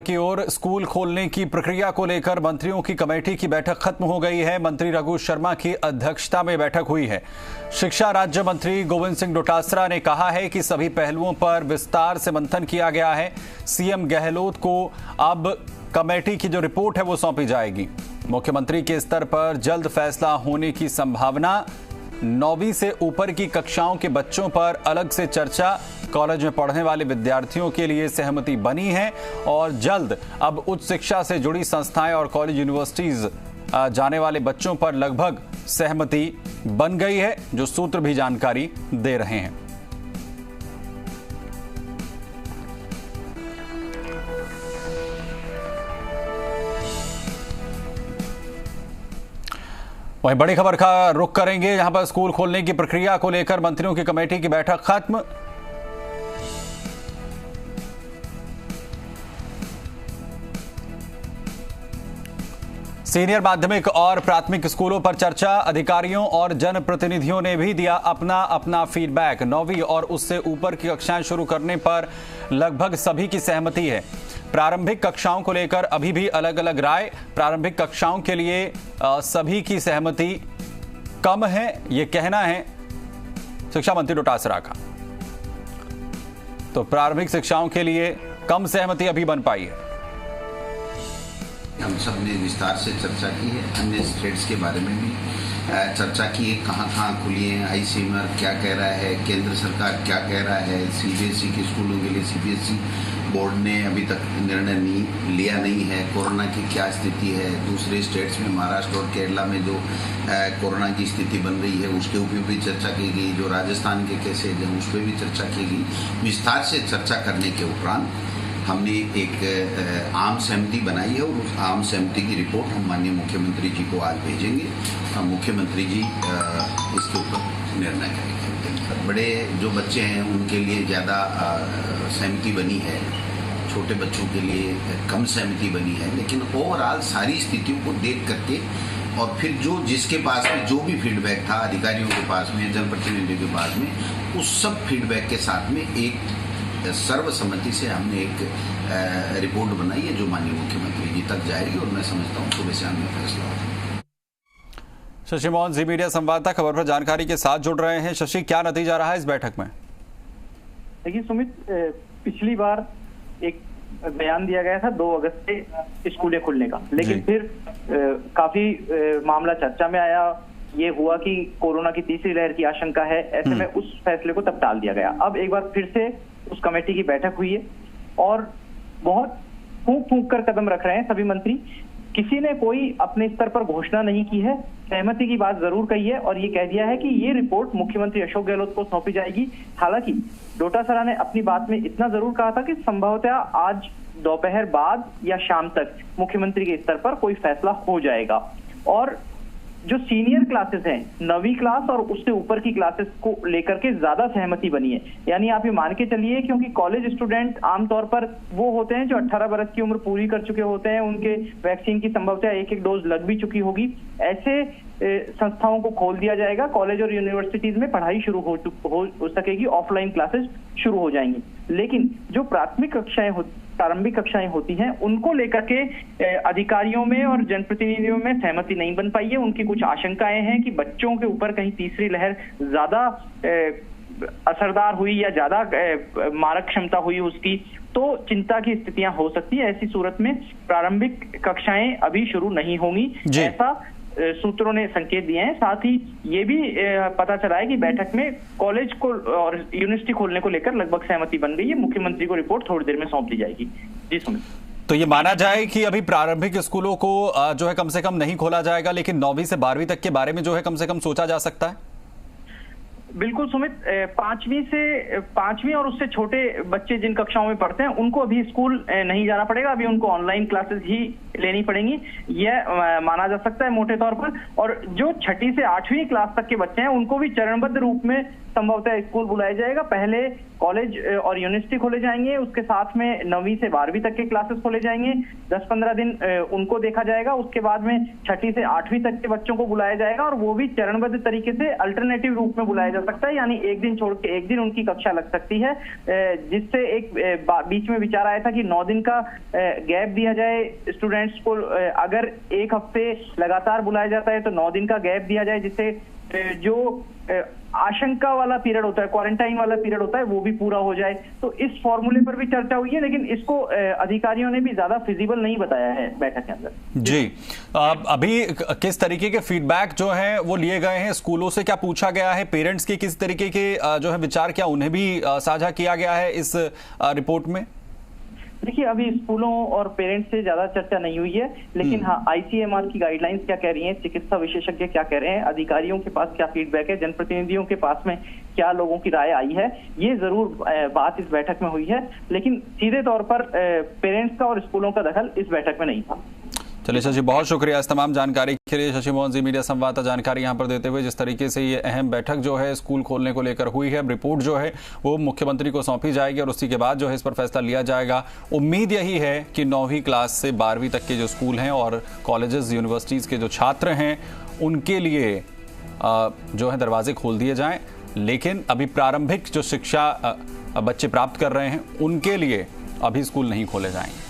की ओर स्कूल खोलने की प्रक्रिया को लेकर मंत्रियों की कमेटी की बैठक खत्म हो गई है। मंत्री रघु शर्मा की अध्यक्षता में बैठक हुई है। शिक्षा राज्य मंत्री गोविंद सिंह डोटासरा ने कहा है कि सभी पहलुओं पर विस्तार से मंथन किया गया है। सीएम गहलोत को अब कमेटी की जो रिपोर्ट है वो सौंपी जाएगी। मुख्यमंत्री के स्तर पर जल्द फैसला होने की संभावना। 9वीं से ऊपर की कक्षाओं के बच्चों पर अलग से चर्चा। कॉलेज में पढ़ने वाले विद्यार्थियों के लिए सहमति बनी है और जल्द अब उच्च शिक्षा से जुड़ी संस्थाएं और कॉलेज यूनिवर्सिटीज जाने वाले बच्चों पर लगभग सहमति बन गई है, जो सूत्र भी जानकारी दे रहे हैं। वहीं बड़ी खबर का रुख करेंगे, यहां पर स्कूल खोलने की प्रक्रिया को लेकर मंत्रियों की कमेटी की बैठक खत्म। सीनियर माध्यमिक और प्राथमिक स्कूलों पर चर्चा। अधिकारियों और जनप्रतिनिधियों ने भी दिया अपना अपना फीडबैक। 9वीं और उससे ऊपर की कक्षाएं शुरू करने पर लगभग सभी की सहमति है। प्रारंभिक कक्षाओं को लेकर अभी भी अलग अलग राय। प्रारंभिक कक्षाओं के लिए सभी की सहमति कम है, ये कहना है शिक्षा मंत्री डोटासरा का। तो प्रारंभिक शिक्षाओं के लिए कम सहमति अभी बन पाई है। हम सब ने विस्तार से चर्चा की है, अन्य स्टेट्स के बारे में भी चर्चा की है, कहाँ खुली है, आईसीएमआर क्या कह रहा है, केंद्र सरकार क्या कह रहा है। सीबीएसई के स्कूलों के लिए सीबीएसई बोर्ड ने अभी तक निर्णय लिया नहीं है। कोरोना की क्या स्थिति है, दूसरे स्टेट्स में महाराष्ट्र और केरला में जो कोरोना की स्थिति बन रही है उसके ऊपर भी चर्चा की गई। जो राजस्थान के केसेज हैं उस पर भी चर्चा की गई। विस्तार से चर्चा करने के उपरांत हमने एक आम सहमति बनाई है और उस आम सहमति की रिपोर्ट हम माननीय मुख्यमंत्री जी को आज भेजेंगे। मुख्यमंत्री जी इसके ऊपर निर्णय करेंगे। बड़े जो बच्चे हैं उनके लिए ज़्यादा सहमति बनी है, छोटे बच्चों के लिए कम सहमति बनी है, लेकिन ओवरऑल सारी स्थितियों को देख करके और फिर जो जिसके पास में जो भी फीडबैक था, अधिकारियों के पास में, जनप्रतिनिधियों के पास में, उस सब फीडबैक के साथ में एक सर्वसम्मति से हमने एक रिपोर्ट बनाई है जो माननीय मुख्यमंत्री जी तक जाएगी और मैं समझता हूँ सुबह शाम में फैसला होगा। शशि मोहन जी मीडिया संवाददाता खबर पर जानकारी के साथ जुड़ रहे हैं। शशि, क्या नतीजा रहा है इस बैठक में? देखिए सुमित, पिछली बार एक बयान दिया गया था 2 अगस्त से स्कूलें खुलने का, लेकिन फिर काफी मामला चर्चा में आया। ये हुआ कि कोरोना की तीसरी लहर की आशंका है, ऐसे में उस फैसले को तब टाल दिया गया। अब एक बार फिर से उस कमेटी की बैठक हुई है और बहुत फूंक कर कदम रख रहे हैं सभी मंत्री। किसी ने कोई अपने स्तर पर घोषणा नहीं की है, सहमति की बात जरूर कही है और ये कह दिया है कि ये रिपोर्ट मुख्यमंत्री अशोक गहलोत को सौंपी जाएगी। हालांकि डोटासरा ने अपनी बात में इतना जरूर कहा था कि संभवतः आज दोपहर बाद या शाम तक मुख्यमंत्री के स्तर पर कोई फैसला हो जाएगा। और जो सीनियर क्लासेस हैं, 9वीं क्लास और उससे ऊपर की क्लासेस को लेकर के ज्यादा सहमति बनी है। यानी आप ये मान के चलिए, क्योंकि कॉलेज स्टूडेंट आमतौर पर वो होते हैं जो 18 बरस की उम्र पूरी कर चुके होते हैं, उनके वैक्सीन की संभवतः एक डोज लग भी चुकी होगी। ऐसे संस्थाओं को खोल दिया जाएगा। कॉलेज और यूनिवर्सिटीज में पढ़ाई शुरू हो सकेगी, ऑफलाइन क्लासेस शुरू हो जाएंगी। लेकिन जो प्रारंभिक कक्षाएं होती हैं उनको लेकर के अधिकारियों में और जनप्रतिनिधियों में सहमति नहीं बन पाई है। उनकी कुछ आशंकाएं हैं कि बच्चों के ऊपर कहीं तीसरी लहर ज्यादा असरदार हुई या ज्यादा मारक क्षमता हुई उसकी, तो चिंता की स्थितियां हो सकती है। ऐसी सूरत में प्रारंभिक कक्षाएं अभी शुरू नहीं होंगी, ऐसा सूत्रों ने संकेत दिए हैं। साथ ही ये भी पता चला है कि बैठक में कॉलेज को और यूनिवर्सिटी खोलने को लेकर लगभग सहमति बन गई है। मुख्यमंत्री को रिपोर्ट थोड़ी देर में सौंप दी जाएगी। जी सुमित, तो ये माना जाए कि अभी प्रारंभिक स्कूलों को जो है कम से कम नहीं खोला जाएगा, लेकिन 9वीं से 12वीं तक के बारे में जो है कम से कम सोचा जा सकता है? बिल्कुल सुमित, 5वीं और उससे छोटे बच्चे जिन कक्षाओं में पढ़ते हैं उनको अभी स्कूल नहीं जाना पड़ेगा। अभी उनको ऑनलाइन क्लासेस ही लेनी पड़ेंगी, यह माना जा सकता है मोटे तौर पर। और जो 6ठी से 8वीं क्लास तक के बच्चे हैं उनको भी चरणबद्ध रूप में संभवतः स्कूल बुलाया जाएगा। पहले कॉलेज और यूनिवर्सिटी खोले जाएंगे, उसके साथ में 9वीं से 12वीं तक के क्लासेस खोले जाएंगे, 10-15 दिन उनको देखा जाएगा। उसके बाद में 6ठी से 8वीं तक के बच्चों को बुलाया जाएगा और वो भी चरणबद्ध तरीके से अल्टरनेटिव रूप में बुलाया जा सकता है, यानी एक दिन छोड़ के एक दिन उनकी कक्षा लग सकती है, जिससे एक बीच में विचार आया था कि 9 दिन का गैप दिया जाए स्टूडेंट्स को। अगर एक हफ्ते लगातार बुलाया जाता है तो 9 दिन का गैप दिया जाए, जिससे जो आशंका वाला पीरियड होता है, क्वारंटाइन वाला पीरियड होता है, वो भी पूरा हो जाए। तो इस फॉर्मूले पर भी चर्चा हुई है, लेकिन इसको अधिकारियों ने भी ज्यादा फिजिबल नहीं बताया है बैठक के अंदर। जी, अभी किस तरीके के फीडबैक जो है वो लिए गए हैं स्कूलों से, क्या पूछा गया है, पेरेंट्स के किस तरीके के जो है विचार, क्या उन्हें भी साझा किया गया है इस रिपोर्ट में? देखिए, अभी स्कूलों और पेरेंट्स से ज्यादा चर्चा नहीं हुई है, लेकिन हाँ, ICMR की गाइडलाइंस क्या कह रही हैं, चिकित्सा विशेषज्ञ क्या कह रहे हैं, अधिकारियों के पास क्या फीडबैक है, जनप्रतिनिधियों के पास में क्या लोगों की राय आई है, ये जरूर बात इस बैठक में हुई है। लेकिन सीधे तौर पर पेरेंट्स का और स्कूलों का दखल इस बैठक में नहीं था। चलिए शशि, बहुत शुक्रिया इस तमाम जानकारी के लिए। शशि मोहन जी, मीडिया संवाददाता, जानकारी यहाँ पर देते हुए। जिस तरीके से ये अहम बैठक जो है स्कूल खोलने को लेकर हुई है, रिपोर्ट जो है वो मुख्यमंत्री को सौंपी जाएगी और उसी के बाद जो है इस पर फैसला लिया जाएगा। उम्मीद यही है कि 9वीं क्लास से 12वीं तक के जो स्कूल हैं और कॉलेजेस यूनिवर्सिटीज के जो छात्र हैं उनके लिए जो है दरवाजे खोल दिए जाएं। लेकिन अभी प्रारंभिक जो शिक्षा बच्चे प्राप्त कर रहे हैं उनके लिए अभी स्कूल नहीं खोले जाएंगे।